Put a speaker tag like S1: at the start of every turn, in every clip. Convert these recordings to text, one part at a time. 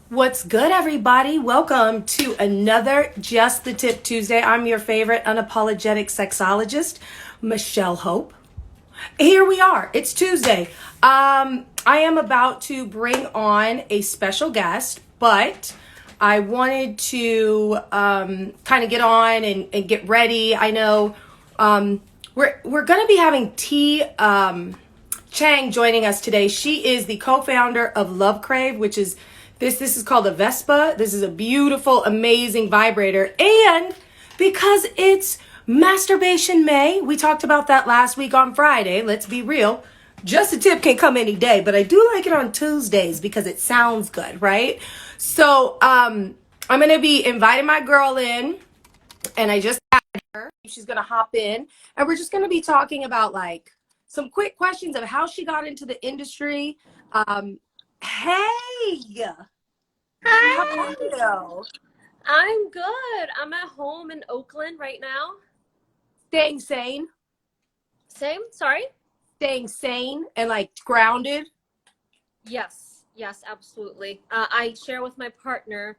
S1: What's good, everybody? Welcome to another Just the Tip Tuesday. I'm your favorite unapologetic sexologist, Michelle Hope. Here we are. It's Tuesday. I am about to bring on a special guest, but I wanted to kind of get on and get ready. I know we're going to be having Chang joining us today. She is the co-founder of Crave, which is this is called a Vespa. This is a beautiful, amazing vibrator. And because it's Masturbation May, we talked about that last week on Friday. Let's be real. Just a tip can come any day, but I do like it on Tuesdays because it sounds good, right? So I'm going to be inviting my girl in, and I just added her. She's going to hop in, and we're just going to be talking about like some quick questions of how she got into the industry. Hey, how are
S2: Hi,
S1: you?
S2: I'm good. I'm at home in Oakland right now.
S1: Staying sane,
S2: Same, sorry?
S1: staying sane and like grounded.
S2: Yes, absolutely. I share with my partner.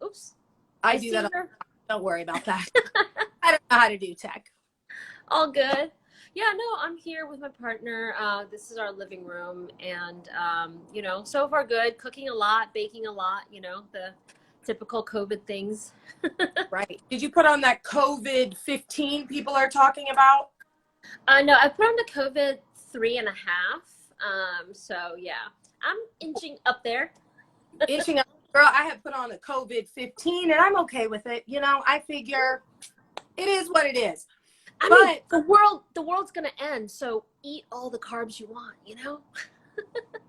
S2: Oops,
S1: I
S2: I
S1: do
S2: see
S1: that.
S2: her.
S1: Don't worry about that. I don't know how to do tech.
S2: All good. Yeah, no, I'm here with my partner. This is our living room, and so far good. Cooking a lot, baking a lot. The typical COVID things.
S1: Right. Did you put on that COVID-15 people are talking about?
S2: No, I put on the COVID 3.5. So yeah, I'm inching up there.
S1: Inching up. Girl, I have put on a COVID-15 and I'm okay with it. I figure it is what it is.
S2: I mean,
S1: But
S2: the world's gonna end, so eat all the carbs you want.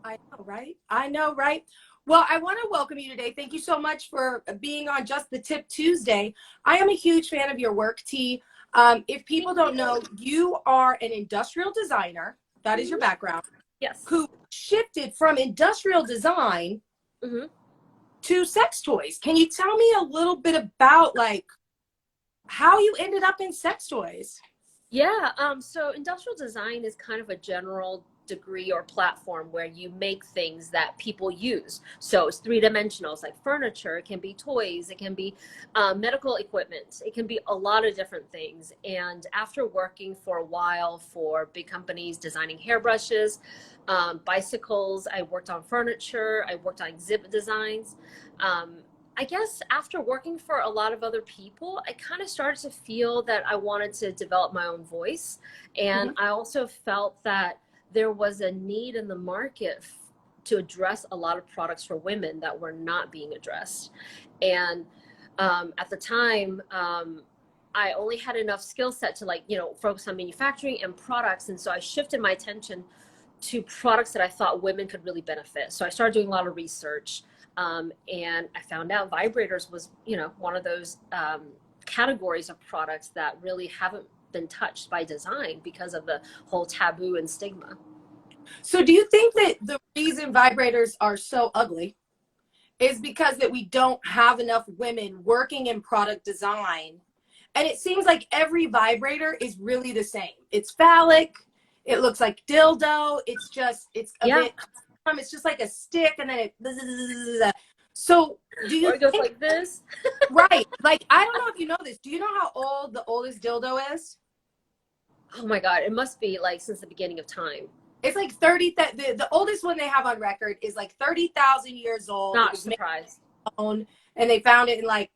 S1: I know, right? I know, right? Well, I want to welcome you today. Thank you so much for being on Just the Tip Tuesday. I am a huge fan of your work, T. If people don't know, you are an industrial designer. That is your background.
S2: Yes.
S1: Who shifted from industrial design
S2: hmm
S1: to sex toys. Can you tell me a little bit about like how you ended up in sex toys?
S2: Yeah. So industrial design is kind of a general degree or platform where you make things that people use. So it's three-dimensional. It's like furniture. It can be toys. It can be medical equipment. It can be a lot of different things. And after working for a while for big companies designing hairbrushes, bicycles, I worked on furniture. I worked on exhibit designs. Um, I guess after working for a lot of other people, I kind of started to feel that I wanted to develop my own voice. And
S1: Mhm.
S2: I also felt that there was a need in the market to address a lot of products for women that were not being addressed. And at the time, I only had enough skill set to focus on manufacturing and products. And so I shifted my attention to products that I thought women could really benefit. So I started doing a lot of research, and I found out vibrators was, one of those categories of products that really haven't been touched by design because of the whole taboo and stigma.
S1: So do you think that the reason vibrators are so ugly is because that we don't have enough women working in product design? And it seems like every vibrator is really the same. It's phallic. It looks like dildo. It's a
S2: Yeah.
S1: bit, it's just like a stick and then it. So do you
S2: Or it goes
S1: think,
S2: like this.
S1: right? Like, I don't know if you know this. Do you know how old the oldest dildo is?
S2: Oh my God. It must be like since the beginning of time.
S1: It's like 30, the oldest one they have on record is like 30,000 years old. It
S2: Not
S1: was made
S2: surprised.
S1: on, and they found it in like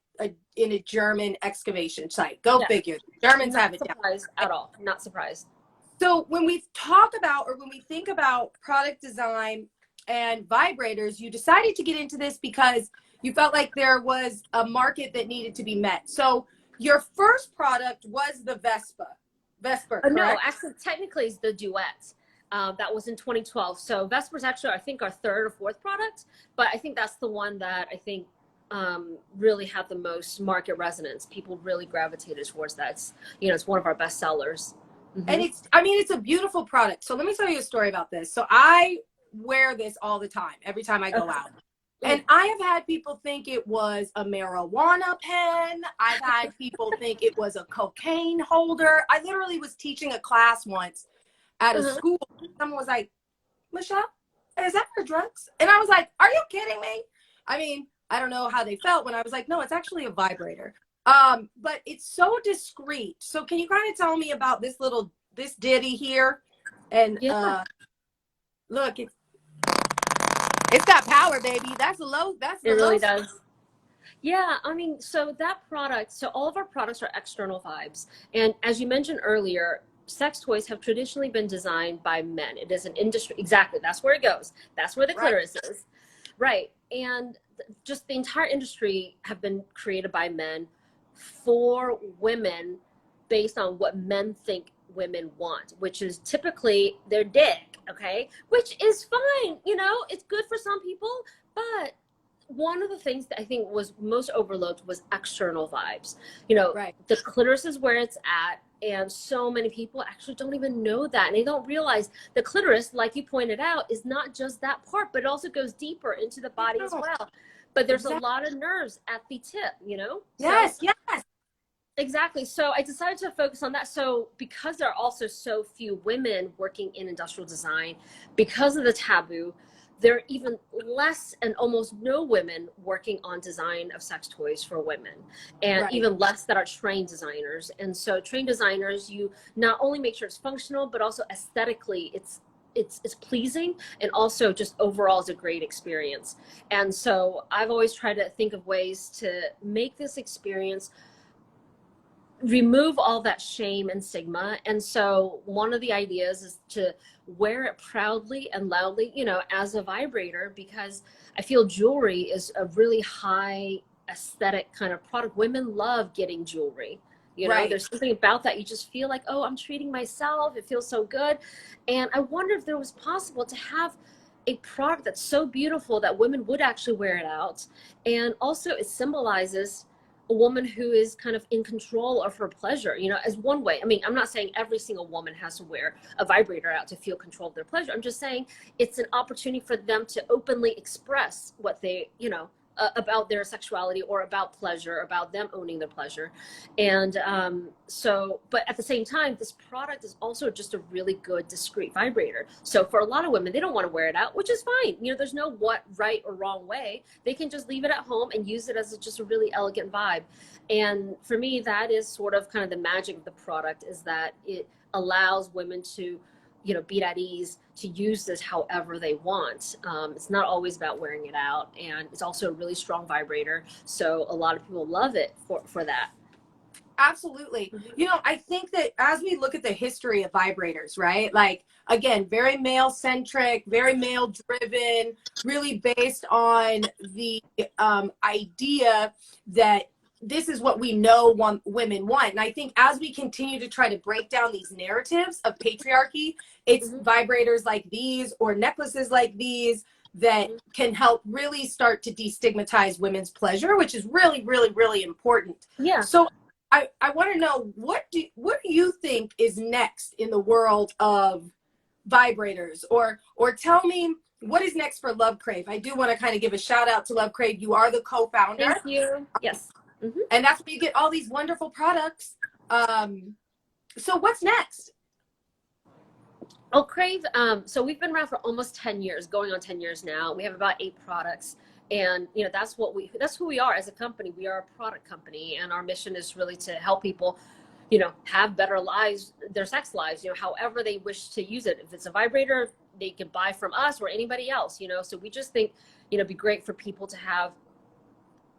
S1: in a German excavation site. Go
S2: Yeah.
S1: figure. Germans have
S2: Not
S1: it down.
S2: surprised at all. Not surprised.
S1: So when we talk about, or when we think about product design and vibrators, you decided to get into this because you felt like there was a market that needed to be met. So your first product was the Vesper,
S2: No,
S1: correct?
S2: actually, technically, it's the duet. That was in 2012. So Vesper's actually, I think, our third or fourth product, but I think that's the one that I think really had the most market resonance. People really gravitated towards that. It's one of our best sellers.
S1: And
S2: hmm
S1: it's a beautiful product. So let me tell you a story about this. So I wear this all the time, every time I go
S2: Okay.
S1: out. And I have had people think it was a marijuana pen. I've had people think it was a cocaine holder. I literally was teaching a class once at a
S2: Uh-huh.
S1: school. Someone was like, Michelle, is that for drugs? And I was like, are you kidding me? I mean, I don't know how they felt when I was like, no, it's actually a vibrator. But it's so discreet. So can you kind of tell me about this ditty here? And
S2: Yeah,
S1: look, it's got power, baby. That's
S2: it
S1: the low
S2: really
S1: spot.
S2: does. Yeah, I mean, so that product, so all of our products are external vibes. And as you mentioned earlier, sex toys have traditionally been designed by men. It is an industry, exactly. That's where it goes. That's where the
S1: Right.
S2: clitoris is. Right. And just the entire industry have been created by men for women based on what men think women want, which is typically their dick, okay? Which is fine, you know, it's good for some people, but one of the things that I think was most overlooked was external vibes. You know,
S1: Right.
S2: the clitoris is where it's at, and so many people actually don't even know that, and they don't realize the clitoris, like you pointed out, is not just that part, but it also goes deeper into the body as
S1: No,
S2: well. But there's a
S1: exactly.
S2: lot of nerves at the tip, you know? So
S1: Yes, yes.
S2: exactly. So I decided to focus on that. So because there are also so few women working in industrial design, because of the taboo, there are even less and almost no women working on design of sex toys for women, and
S1: Right.
S2: even less that are trained designers. And so trained designers, you not only make sure it's functional, but also aesthetically it's pleasing, and also just overall is a great experience. And so I've always tried to think of ways to make this experience remove all that shame and stigma. And so one of the ideas is to wear it proudly and loudly, you know, as a vibrator, because I feel jewelry is a really high aesthetic kind of product. Women love getting jewelry. You know,
S1: Right.
S2: there's something about that. You just feel like, oh, I'm treating myself. It feels so good. And I wonder if there was possible to have a product that's so beautiful that women would actually wear it out. And also it symbolizes a woman who is kind of in control of her pleasure, you know, as one way. I mean, I'm not saying every single woman has to wear a vibrator out to feel control of their pleasure. I'm just saying it's an opportunity for them to openly express what they, you know, about their sexuality or about pleasure, about them owning their pleasure. And so, but at the same time, this product is also just a really good discreet vibrator. So for a lot of women, they don't want to wear it out, which is fine. You know, there's no what right or wrong way. They can just leave it at home and use it as just a really elegant vibe. And for me, that is sort of kind of the magic of the product, is that it allows women to, you know, be at ease to use this however they want. It's not always about wearing it out, and it's also a really strong vibrator. So a lot of people love it for that.
S1: Absolutely. You know, I think that as we look at the history of vibrators, right? Like, again, very male centric, very male driven, really based on the idea that this is what we know women want. And I think as we continue to try to break down these narratives of patriarchy, it's
S2: Mm-hmm.
S1: vibrators like these or necklaces like these that can help really start to destigmatize women's pleasure, which is really, really, really important.
S2: Yeah.
S1: So I want to know, what do you think is next in the world of vibrators, or tell me what is next for Love Crave. I do want to kind of give a shout out to Love Crave. You are the co-founder,
S2: Thank you. Yes. Mm-hmm.
S1: and that's where you get all these wonderful products. So what's next?
S2: Oh, Crave. So we've been around for almost 10 years, going on 10 years now. We have about 8 products. And, you know, that's who we are as a company. We are a product company, and our mission is really to help people, you know, have better lives, their sex lives, you know, however they wish to use it. If it's a vibrator, they can buy from us or anybody else, you know. So we just think, you know, it'd be great for people to have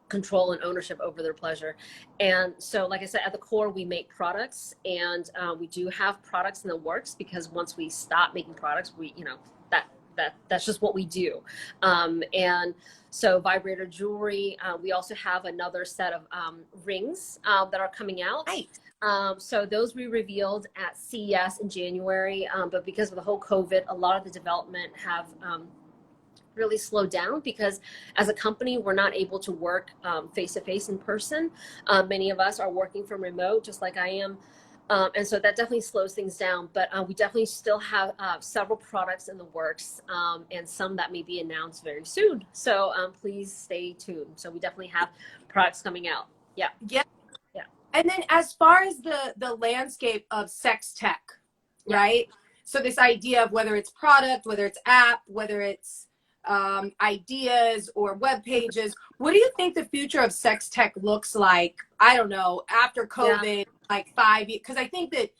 S2: control and ownership over their pleasure. And so, like I said, at the core, we make products, and we do have products in the works, because once we stop making products, we, you know, that's just what we do. And so vibrator jewelry, we also have another set of rings that are coming out.
S1: Right.
S2: So those we revealed at CES in January, but because of the whole COVID, a lot of the development have really slowed down, because as a company, we're not able to work face-to-face in person. Many of us are working from remote, just like I am. And so that definitely slows things down, but we definitely still have several products in the works, and some that may be announced very soon. So please stay tuned. So we definitely have products coming out. Yeah.
S1: Yeah.
S2: Yeah.
S1: And then as far as the landscape of sex tech,
S2: Yeah.
S1: right? So this idea of whether it's product, whether it's app, whether it's ideas or web pages. What do you think the future of sex tech looks like? I don't know, after
S2: Yeah.
S1: COVID, like 5 years, because I think that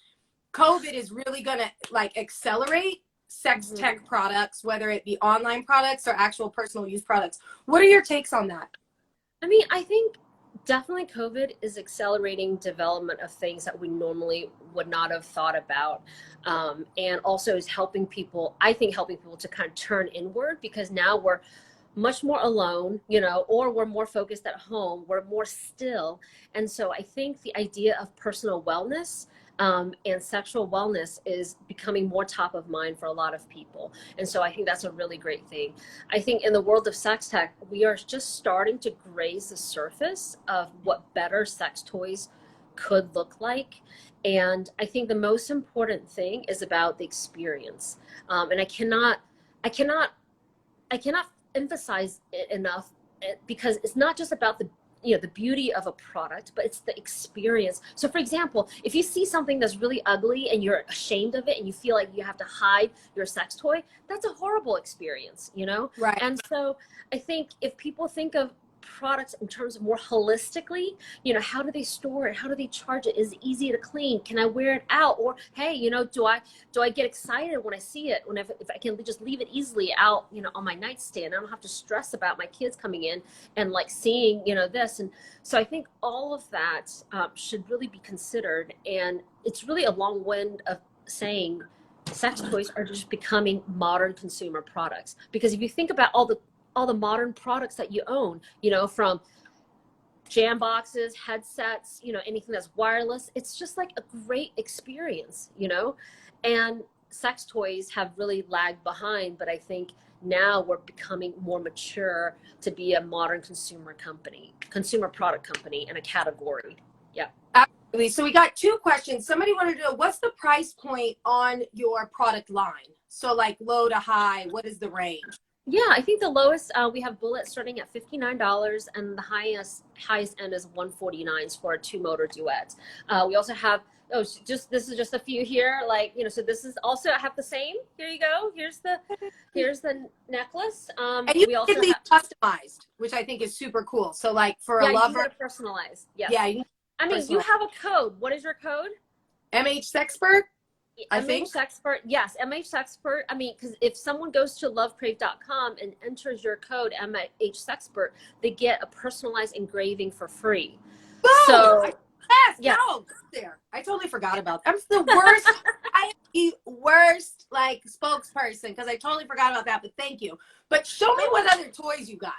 S1: COVID is really going to like accelerate sex tech products, whether it be online products or actual personal use products. What are your takes on that?
S2: I mean, I think definitely COVID is accelerating development of things that we normally would not have thought about. And also is helping people, I think helping people to kind of turn inward, because now we're much more alone, you know, or we're more focused at home, we're more still. And so I think the idea of personal wellness and sexual wellness is becoming more top of mind for a lot of people. And so I think that's a really great thing. I think in the world of sex tech, we are just starting to graze the surface of what better sex toys could look like. And I think the most important thing is about the experience. And I cannot emphasize it enough, because it's not just about the the beauty of a product, but it's the experience. So for example, if you see something that's really ugly and you're ashamed of it and you feel like you have to hide your sex toy, that's a horrible experience, you know?
S1: Right.
S2: And so I think if people think of products in terms of more holistically, how do they store it, how do they charge it, is it easy to clean, can I wear it out, or hey, do I get excited when I see it, if I can just leave it easily out on my nightstand, I don't have to stress about my kids coming in and like seeing this. And so I think all of that should really be considered. And it's really a long wind of saying sex toys are just becoming modern consumer products, because if you think about all the modern products that you own, from jam boxes, headsets, anything that's wireless, it's just like a great experience, and sex toys have really lagged behind, but I think now we're becoming more mature to be a modern consumer product company in a category. Yeah.
S1: Absolutely. So we got two questions. Somebody wanted to know, what's the price point on your product line? So like low to high, what is the range?
S2: Yeah, I think the lowest, we have bullets starting at $59, and the highest end is $149 for a 2-motor duet. We also have, this is just a few here, so this is also, I have the same. Here you go. Here's the necklace.
S1: And you can be customized, which I think is super cool. So like for a lover.
S2: Yeah, you personalized. Yes.
S1: Yeah.
S2: You have a code. What is your code?
S1: MH Sexpert.
S2: MH Sexpert, yes, MH Sexpert. Because if someone goes to lovecrave.com and enters your code MH Sexpert, they get a personalized engraving for free.
S1: Boom!
S2: So
S1: yes, no, there. I totally forgot about that. I'm the worst. I am the worst spokesperson, because I totally forgot about that. But thank you. But show me what other toys you got.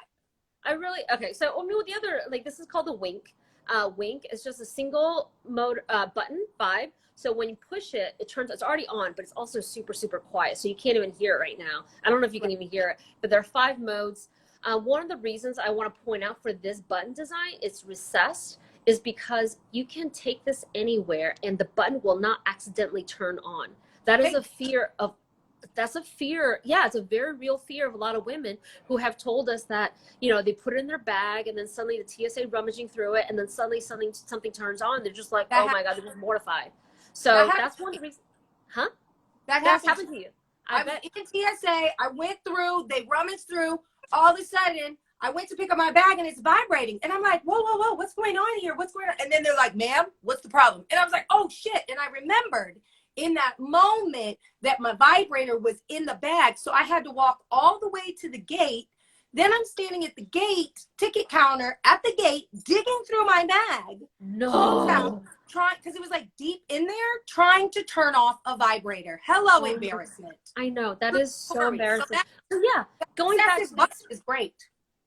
S2: Okay. So the other, this is called the Wink. Wink is just a single mode button vibe. So when you push it, it's already on, but it's also super, super quiet. So you can't even hear it right now. I don't know if you can even hear it, but there are 5 modes. One of the reasons I want to point out for this button design, it's recessed, is because you can take this anywhere and the button will not accidentally turn on. That is a fear. Yeah, it's a very real fear of a lot of women who have told us that, they put it in their bag and then suddenly the TSA rummaging through it and then suddenly something turns on. They're just like, oh my God, they're just mortified. So that's one of the reasons. Huh?
S1: That's
S2: happened to you.
S1: I bet. In TSA, I went through, they rummaged through, all of a sudden, I went to pick up my bag and it's vibrating. And I'm like, whoa, what's going on here? What's going on? And then they're like, ma'am, what's the problem? And I was like, oh shit. And I remembered in that moment that my vibrator was in the bag. So I had to walk all the way to the gate. Then I'm standing at the gate, ticket counter at the gate, digging through my bag.
S2: No.
S1: Because it was deep in there, trying to turn off a vibrator. Hello, embarrassment.
S2: I know, that is so embarrassing.
S1: Going back to this is great.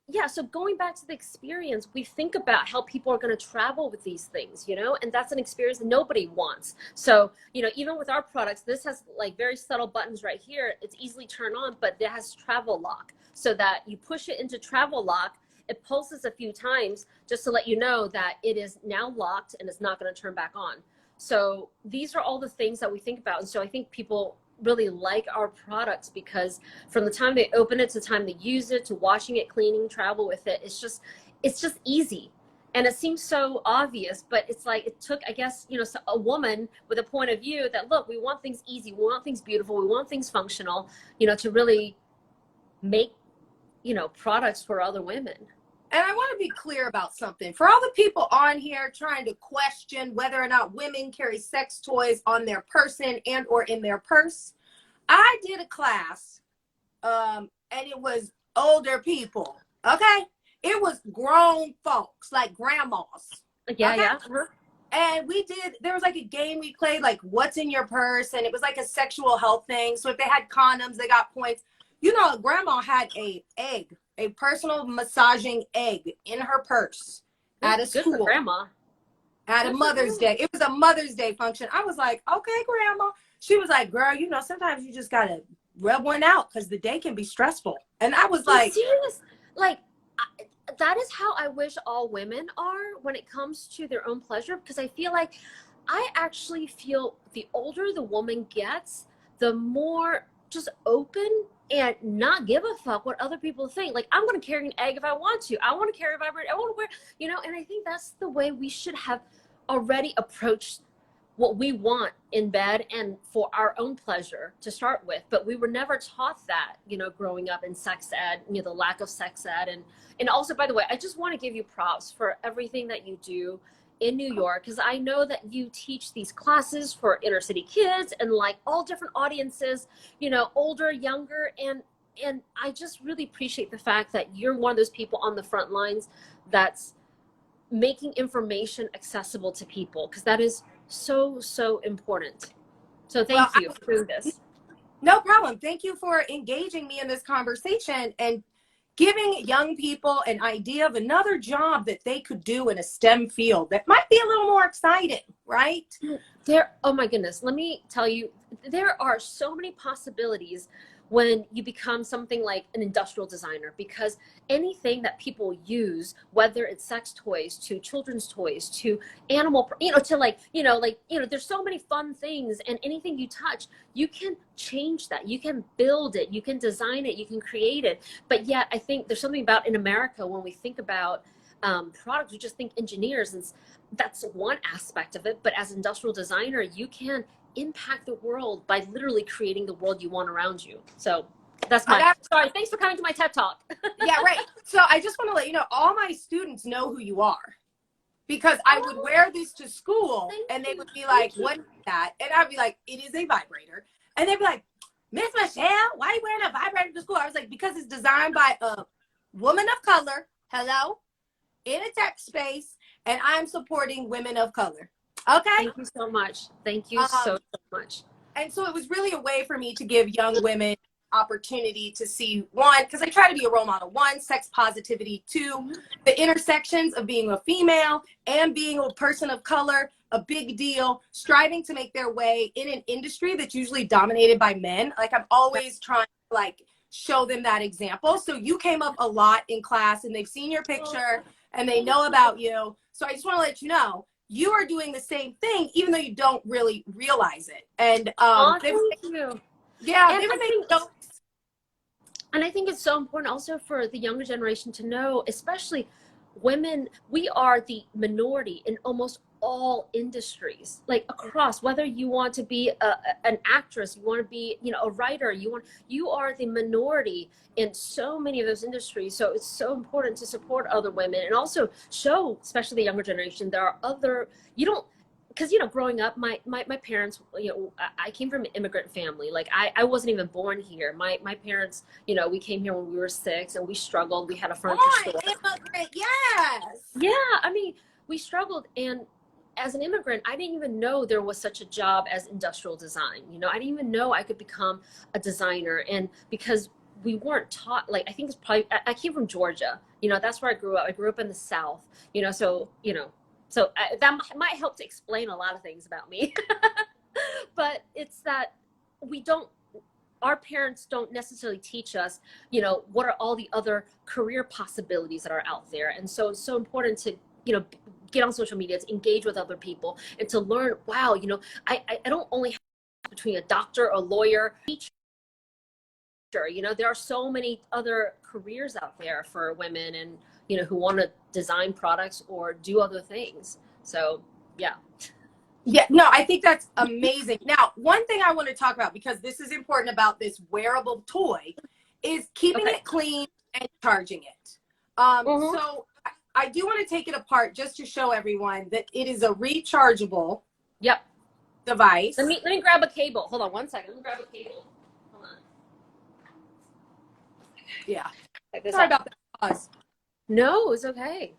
S2: Yeah, so going back to the experience, we think about how people are going to travel with these things, and that's an experience nobody wants. So, even with our products, this has very subtle buttons right here. It's easily turned on, but it has travel lock, so that you push it into travel lock, it pulses a few times just to let you know that it is now locked and it's not going to turn back on. So these are all the things that we think about. And so I think people really like our products, because from the time they open it to the time they use it to washing it, cleaning, travel with it, it's just easy. And it seems so obvious, but it's it took, I guess, a woman with a point of view that, look, we want things easy, we want things beautiful, we want things functional, to really make products for other women.
S1: And I want to be clear about something. For all the people on here trying to question whether or not women carry sex toys on their person and or in their purse, I did a class, and it was older people, okay? It was grown folks, like grandmas.
S2: Yeah,
S1: okay?
S2: yeah. Uh-huh.
S1: And there was like a game we played, like what's in your purse? And it was like a sexual health thing. So if they had condoms, they got points. Grandma had a personal massaging egg in her purse at a school.
S2: Good for grandma.
S1: At a Mother's Day. It was a Mother's Day function. I was like, okay, grandma. She was like, girl, sometimes you just got to rub one out because the day can be stressful. And I was like,
S2: serious? Like, that is how I wish all women are when it comes to their own pleasure, because I feel like I actually feel the older the woman gets, the more just open and not give a fuck what other people think. Like, I'm going to carry an egg if I want to. I want to carry a vibrator. I want to wear, and I think that's the way we should have already approached what we want in bed and for our own pleasure to start with. But we were never taught that, growing up in sex ed, the lack of sex ed. And also, by the way, I just want to give you props for everything that you do in New York, because I know that you teach these classes for inner city kids and like all different audiences, older, younger, and I just really appreciate the fact that you're one of those people on the front lines that's making information accessible to people, because that is so important. So thank you for doing this.
S1: No problem. Thank you for engaging me in this conversation and giving young people an idea of another job that they could do in a STEM field that might be a little more exciting, right?
S2: Oh my goodness, let me tell you, there are so many possibilities when you become something like an industrial designer, because anything that people use, whether it's sex toys to children's toys to animal, to there's so many fun things, and anything you touch, you can change that, you can build it, you can design it, you can create it. But yet I think there's something about in America when we think about products, we just think engineers, and that's one aspect of it. But as an industrial designer, you can impact the world by literally creating the world you want around you. So that's sorry, thanks for coming to my TED Talk.
S1: Yeah, right. So I just want to let you know, all my students know who you are, because I would wear this to school and they would be like, what is that? And I'd be like, it is a vibrator. And they'd be like, Miss Michelle, why are you wearing a vibrator to school? I was like, because it's designed by a woman of color, in a tech space, and I'm supporting women of color. Okay.
S2: Thank you so much. Thank you so much.
S1: And so it was really a way for me to give young women opportunity to see, one, because I try to be a role model, one, sex positivity, two, the intersections of being a female and being a person of color, a big deal, striving to make their way in an industry that's usually dominated by men. Like, I'm always trying to show them that example. So you came up a lot in class and they've seen your picture and they know about you. So I just want to let you know, you are doing the same thing, even though you don't really realize it. And
S2: thank you.
S1: Yeah,
S2: and I think it's so important also for the younger generation to know, especially women, we are the minority in almost all industries, like across, whether you want to be an actress, you want to be, a writer, you are the minority in so many of those industries. So it's so important to support other women and also show, especially the younger generation, there are other, because growing up, my parents, I came from an immigrant family. Like, I wasn't even born here. My parents, we came here when we were 6 and we struggled. We had a furniture store.
S1: Immigrant, yes.
S2: Yeah, I mean, we struggled, and as an immigrant, I didn't even know there was such a job as industrial design. I didn't even know I could become a designer. And because we weren't taught, I think it's probably, I came from Georgia, that's where I grew up. I grew up in the South, so that might help to explain a lot of things about me. But it's that our parents don't necessarily teach us, what are all the other career possibilities that are out there. And so it's so important to, get on social media, to engage with other people and to learn, wow, I don't only have between a doctor, a lawyer, teacher, there are so many other careers out there for women and, who want to design products or do other things. So, yeah.
S1: Yeah, no, I think that's amazing. Now, one thing I want to talk about, because this is important about this wearable toy, is keeping it clean, and charging it. So I do want to take it apart just to show everyone that it is a rechargeable device.
S2: Let me grab a cable. Hold on one second. Let me grab a cable. Hold on.
S1: Yeah.
S2: Sorry
S1: about that pause.
S2: No, it's okay.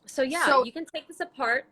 S2: So you can take this apart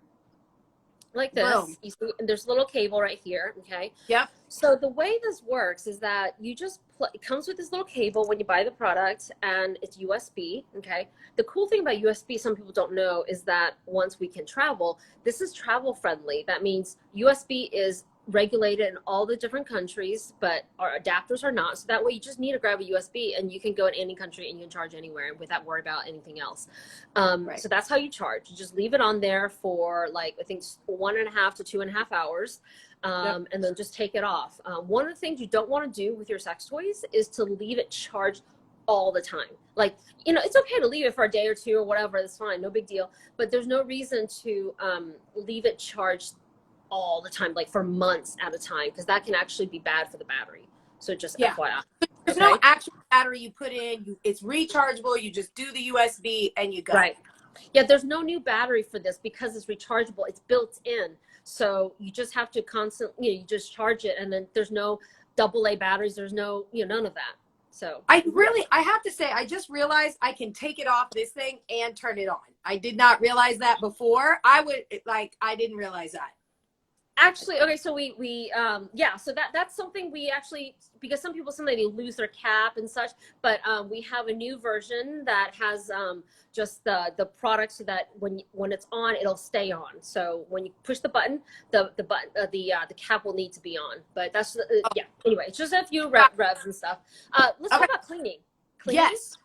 S2: like this.
S1: Boom.
S2: You see, and there's a little cable right here. Okay.
S1: Yep.
S2: So the way this works is that you just it comes with this little cable when you buy the product, and it's USB. Okay. The cool thing about USB, some people don't know, is that once we can travel, this is travel friendly. That means USB is regulated in all the different countries, but our adapters are not. So that way you just need to grab a USB and you can go in any country and you can charge anywhere without worry about anything else. So that's how you charge. You just leave it on there for like, I think 1.5 to 2.5 hours. And then just take it off. One of the things you don't want to do with your sex toys is to leave it charged all the time. Like, it's okay to leave it for a day or two or whatever. That's fine. No big deal. But there's no reason to leave it charged all the time, like for months at a time, because that can actually be bad for the battery. So just FYI.
S1: There's no actual battery you put in. It's rechargeable. You just do the USB and you go.
S2: Right. Yeah, there's no new battery for this because it's rechargeable. It's built in. So you just have to constantly, you just charge it, and then there's no AA batteries. There's no, none of that. So
S1: I have to say, I just realized I can take it off this thing and turn it on. I did not realize that before. I didn't realize that.
S2: Actually, okay, so so that's something we actually, because some people, sometimes they lose their cap and such, but we have a new version that has just the product so that when it's on, it'll stay on. So when you push the button, the cap will need to be on. But that's Anyway, it's just a few revs and stuff. Let's talk about cleaning.
S1: Yes.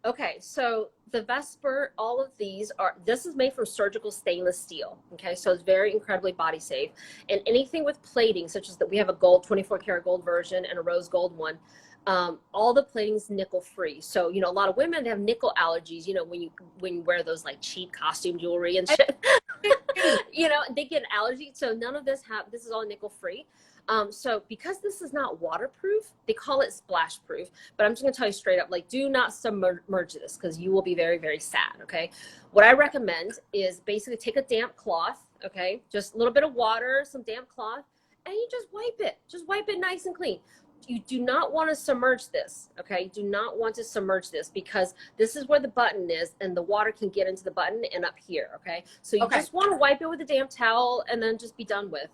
S2: Okay, so the Vesper, all of these this is made from surgical stainless steel. Okay, so it's very incredibly body safe. And anything with plating, such as that, we have a gold, 24 karat gold version and a rose gold one. All the plating is nickel free. So, a lot of women have nickel allergies, when you wear those like cheap costume jewelry and shit, they get an allergy. So none of this is all nickel free. So because this is not waterproof, they call it splash proof, but I'm just gonna tell you straight up, like, do not submerge this because you will be very, very sad. Okay. What I recommend is basically take a damp cloth. Okay. Just a little bit of water, some damp cloth, and you just wipe it nice and clean. You do not want to submerge this. Okay. You do not want to submerge this because this is where the button is and the water can get into the button and up here. Okay. So you just want to wipe it with a damp towel and then just be done with.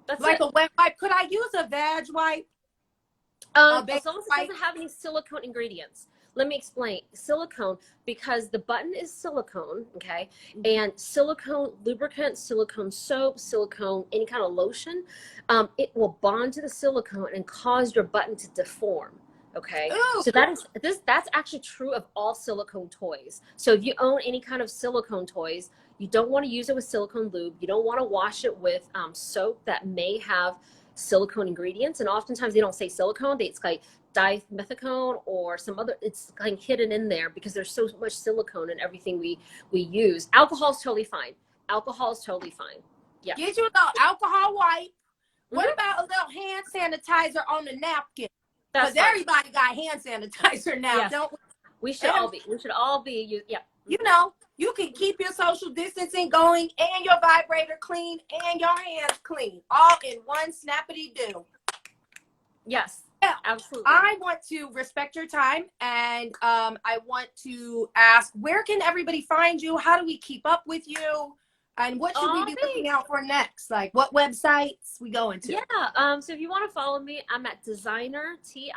S2: That's
S1: like a wet wipe. Could I use a vag wipe?
S2: As long as it doesn't have any silicone ingredients. Let me explain. Silicone, because the button is silicone, okay, and silicone lubricant, silicone soap, silicone, any kind of lotion, it will bond to the silicone and cause your button to deform. Okay. Ooh. So that's actually true of all silicone toys. So if you own any kind of silicone toys, you don't want to use it with silicone lube. You don't want to wash it with soap that may have silicone ingredients. And oftentimes they don't say silicone. It's like dimethicone or some other, it's like hidden in there because there's so much silicone in everything we use. Alcohol is totally fine. Yeah.
S1: Get you a little alcohol wipe. What about a little hand sanitizer on the napkin? Because everybody got hand sanitizer now.
S2: Yes.
S1: Don't
S2: we should all be. Yeah.
S1: You can keep your social distancing going and your vibrator clean and your hands clean, all in one snappity do.
S2: Yes.
S1: Yeah,
S2: absolutely.
S1: I want to respect your time, and I want to ask, where can everybody find you? How do we keep up with you? And what should we be looking out for next? Like, what websites we going to?
S2: Yeah. So if you want to follow me, I'm at designer TI.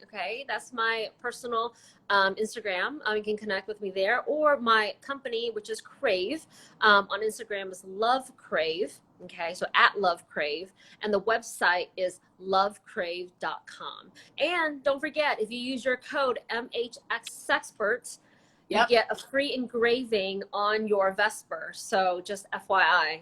S2: Okay. That's my personal Instagram. You can connect with me there, or my company, which is Crave, on Instagram is Love Crave. Okay. So at Love Crave, and the website is lovecrave.com. And don't forget, if you use your code MHXSexperts, you get a free engraving on your Vesper. So just FYI.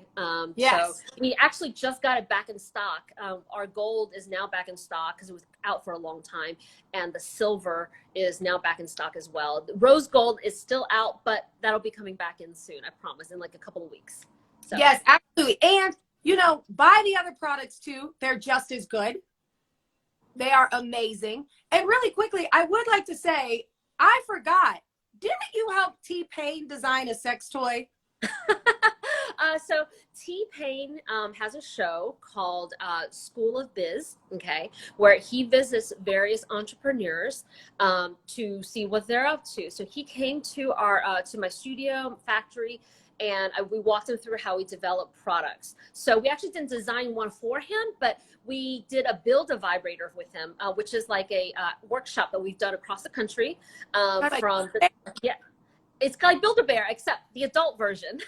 S1: Yes.
S2: So we actually just got it back in stock. Our gold is now back in stock because it was out for a long time. And the silver is now back in stock as well. The rose gold is still out, but that'll be coming back in soon. I promise, in like a couple of weeks. So.
S1: Yes, absolutely. And, buy the other products too. They're just as good. They are amazing. And really quickly, I would like to say, I forgot. Didn't you help T-Pain design a sex toy?
S2: So T-Pain has a show called School of Biz, okay, where he visits various entrepreneurs to see what they're up to. So he came to our to my studio factory, and we walked him through how we develop products. So we actually didn't design one for him, but we did a build a vibrator with him, which is like a workshop that we've done across the country from the, yeah. It's like Build-A-Bear, except the adult version.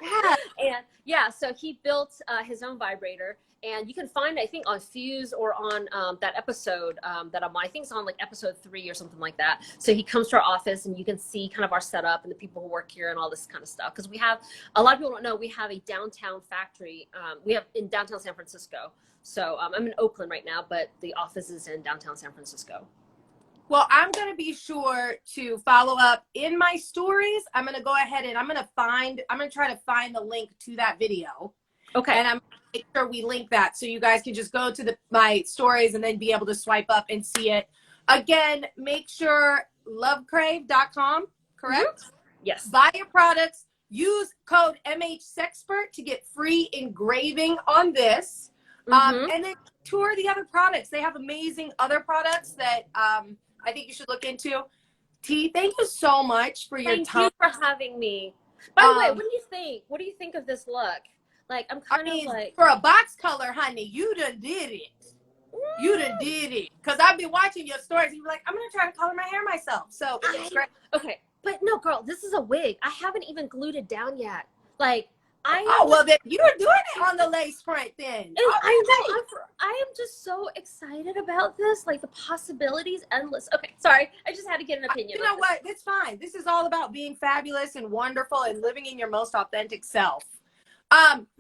S1: Yeah.
S2: And yeah, so he built his own vibrator, and you can find it, I think, on Fuse or on that episode that I'm on. I think it's on like episode 3 or something like that. So he comes to our office, and you can see kind of our setup and the people who work here and all this kind of stuff. Because we have, a lot of people don't know, we have a downtown factory. We have in downtown San Francisco. So I'm in Oakland right now, but the office is in downtown San Francisco.
S1: Well, I'm going to be sure to follow up in my stories. I'm going to go ahead and I'm going to try to find the link to that video.
S2: Okay.
S1: And I'm going to make sure we link that so you guys can just go to my stories and then be able to swipe up and see it. Again, make sure lovecrave.com, correct?
S2: Mm-hmm. Yes.
S1: Buy your products. Use code MHSexpert to get free engraving on this.
S2: Mm-hmm.
S1: And then tour the other products. They have amazing other products that I think you should look into. T, thank you so much for your time.
S2: Thank you for having me. By the way, what do you think? What do you think of this look? Like, I'm kind of like...
S1: For a box color, honey, you done did it. You done did it. Because I've been watching your stories. You're like, I'm going to try to color my hair myself. So, it's great.
S2: Okay. But no, girl, this is a wig. I haven't even glued it down yet. Like,
S1: well, then you were doing it on the lace front then.
S2: I know. I am just so excited about this. Like, the possibilities endless. Okay, sorry. I just had to get an opinion.
S1: You know what? It's fine. This is all about being fabulous and wonderful and living in your most authentic self.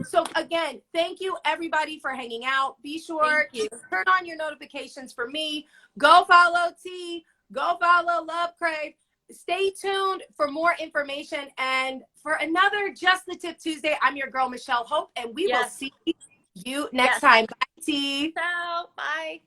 S1: So again, thank you everybody for hanging out. Be sure to turn on your notifications for me. Go follow T. Go follow Love Crave. Stay tuned for more information and for another Just the Tip Tuesday. I'm your girl, Michelle Hope, and we will see you next time. Bye, T.
S2: Ciao. Bye.